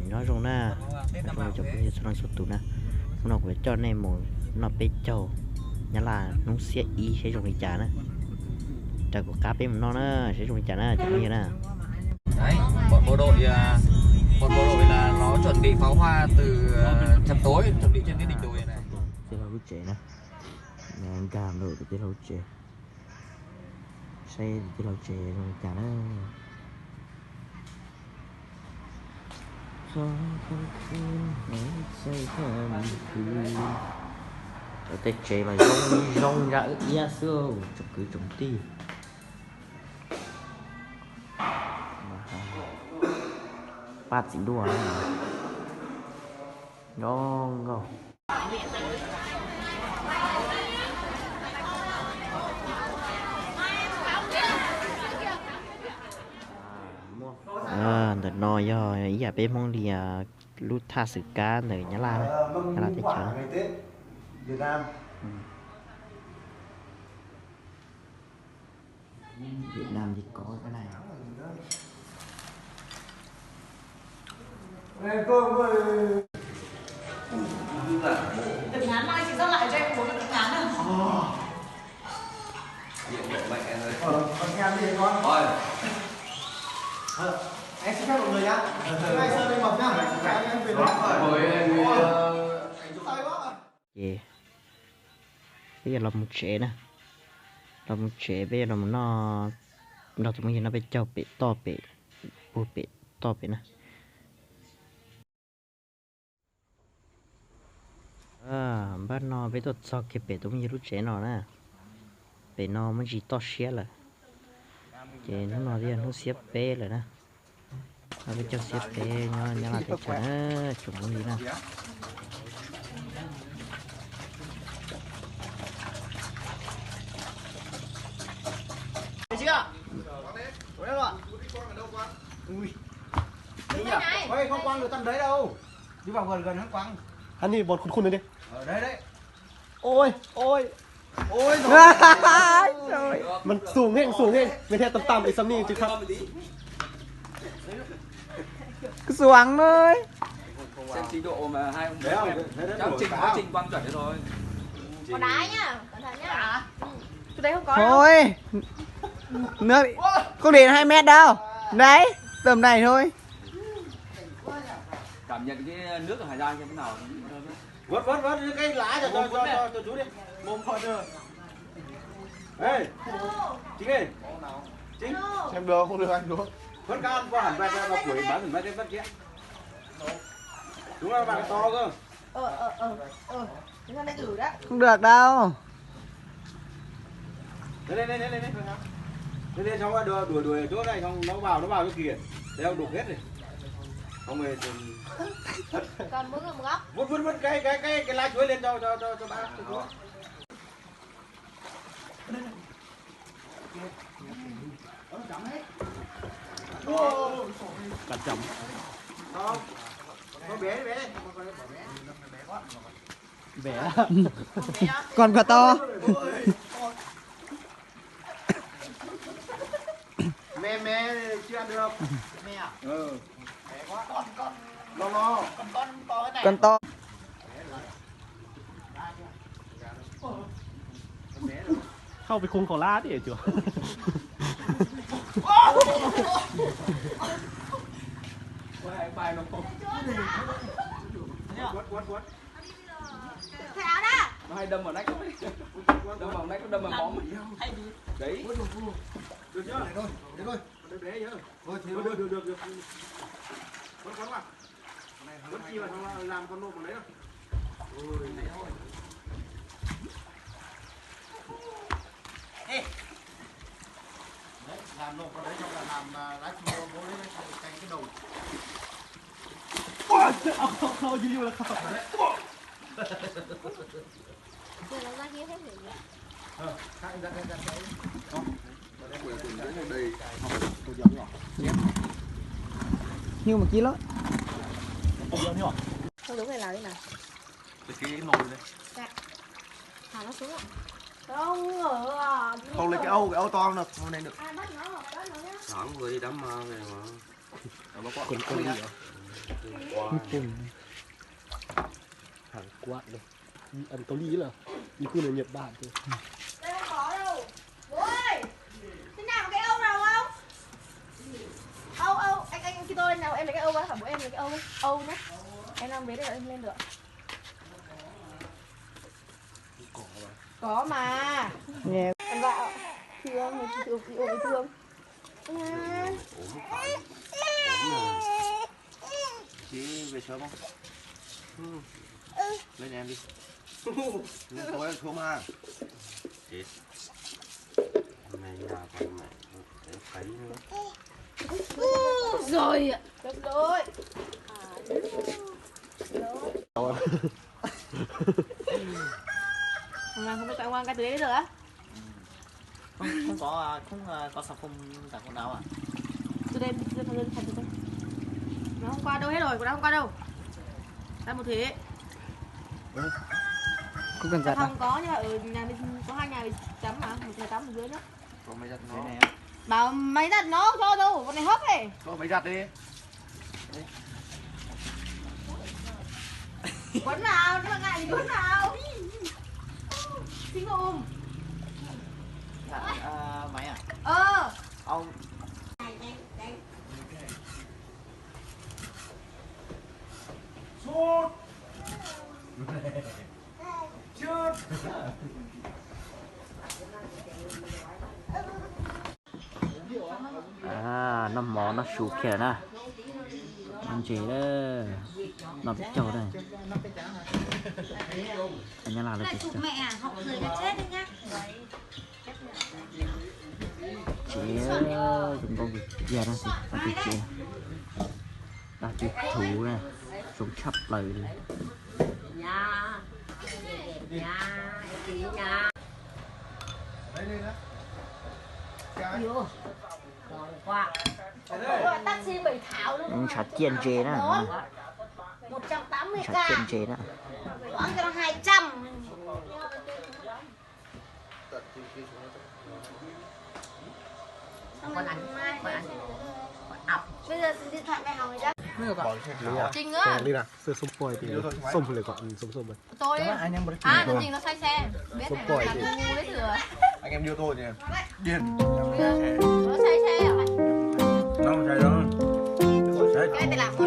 nói rong na rồi cho bây giờ nó sụt tụ na nó phải cho này một nó bị trâu nhá là nó sẽ ý sẽ dùng để trả nè trả của cá bên nó sẽ dùng để trả nè chẳng như nè đấy bọn bộ đội là nó chuẩn bị pháo hoa từ chập tối chuẩn bị trên cái đỉnh đồi này tiếp theo lúc trẻ nè mẹ cam rồi tiếp theo trẻ xe tiếp theo trẻ rồi trả nè cho con khuyên hãy say thầm cười ở đây trẻ là rong ra ức xưa chụp cứ trồng ti phát chỉ đùa ngon ngon đợt nồi do ý giả bé mong đi lút tha sự cá nơi nhá la thấy chở Việt Nam Việt Nam thì có cái này Đừng ngán mai chị dắt lại cho em uống đừng ngán đâu. con nghe đi con rồi em xin phép mọi người nhá hai sơn lên mập nhá em về yeah. Bây giờ làm một trẻ nè làm một trẻ bây giờ làm nó tụi mình nó bị trâu bị to bị bù bị to bị nè bắt nó với tụi sao kịp bị tụi mình lúc trẻ nó nè bị nó mới chỉ to xé là chị nó đi nó xếp bé rồi nè nó với cho xếp bé nhá là cái chả chúng nó đi nè ôi không quăng được tầm đấy đâu đi vào gần hắn quăng hắn đi bọt khun đi ở đây đấy ôi rồi mình xuống hết mình theo tầm để xâm đi chứ không cứ xuống thôi xem trình độ mà hai ông bé chắc trình quang chuẩn đấy rồi Có đá nhá, cẩn thận nhá. Cái đấy không có đâu. thôi nước không đến 2 mét đâu đấy tầm này thôi cảm nhận cái nước ở Hà Giang như thế nào vớt cái lá cho chú đi mồm phật rồi ê chính đi chính xem được không được anh đúng vớt cao qua hẳn vẹt vào củi bán hẳn vẹt cái vớt kia đúng là bạn to cơ Chúng ta lại thử đấy. không được đâu lên xong rồi đuổi chỗ này xong nó vào cho kìa đeo đục hết rồi không rồi Còn mỗi người một góc. vứt cái lá chuối lên cho ba cho chú cẩn trọng không có bé bé còn quả to mẹ chưa ăn được mẹ à bé quá con lo con to cái này còn toเข้าไปคุงของร้านดิจ๋ว bài nó không quất Thay áo đã. nó hay đâm vào nách đâm vào nách nó đâm vào móng đấy được chưa để thôi bé nhớ thôi thì được quất vào quất chi mà làm con nộp vào đấy ôi này thôi làm nộp vào đấy xong là làm lá chua bố đấy canh cái đầuเข้าอยู่แล้วครับ Rồi nó ra kia hết rồi. nhưng mà ký lắm Không đúng này nào đi nào. cái nồi này Thả nó xuống ạ. Không ở không lấy cái âu to nào này được ai bắt nó ở đó nó nhá. sáng vừa đi đám ma về mà คนเกาหลีเหรอญี่ปุ่นHàn Quốc đây ăn Cao Ly là như khu này Nhật Bản thôi. Đây không có đâu. Bố ơi, thế nào có cái âu nào không? Âu, anh khi tôi lên nào em lấy cái âu với, hả bố em lấy cái âu, âu nhé. Em đang bế đây em lên được. Có mà. Nghe Anh vợ thương, thương. Chị về sớm không? Lên em đi. Lên tối ăn xuống mà. Chị. Hôm nay nhà con mẹ để thấy nữa. Rồi ạ. Được rồi. Không biết anh Quang cái từ đấy được á? không có sạc không cả con nào à? Từ đây, từ đây. Nó không qua đâu hết rồi, nó không qua đâu. Ra một thế. Có cần giặt Không có nhưng mà ở nhà mình có 2 nhà mình tắm mà, một nhà tắm một dưới nữa. Có mấy giặt nó. Bảo máy giặt nó cho đâu, con này hấp này. Có mấy giặt đi. Quấn nào, nếu mà ngại thì quấn nào. Xin ôm. Máy à? Ông. Sút. Chưa. Nó mỏ nó sụp kìa nè. Anh chị đó. Nó biết châu đây. Anh nhớ là Lại biết chụp châu. mẹ à, họ cười là chết đấy nhá. Chị chúng con việc giờ đó thì con việc chị đã tuyệt thủ nè xuống chắp lời đi Gọi taxi bảy thảo luôn. chặt chiên chê đó 180k. chặt chiên chê đó Quán cho nó 200. Con ăn. Bây giờ điện thoại mẹ Hồng rồi chắc. Trình nữa. Đi nào, sơ sông poi thì sông lại gọi sông sông rồi. Tôi. Anh em À, nó Trình nó say xe. Biết này nó là ngu đấy thừa. Anh em đưa tôi nhỉ. Điên. Nó say xe à? Nó không chạy đâu. Cái này thì làm một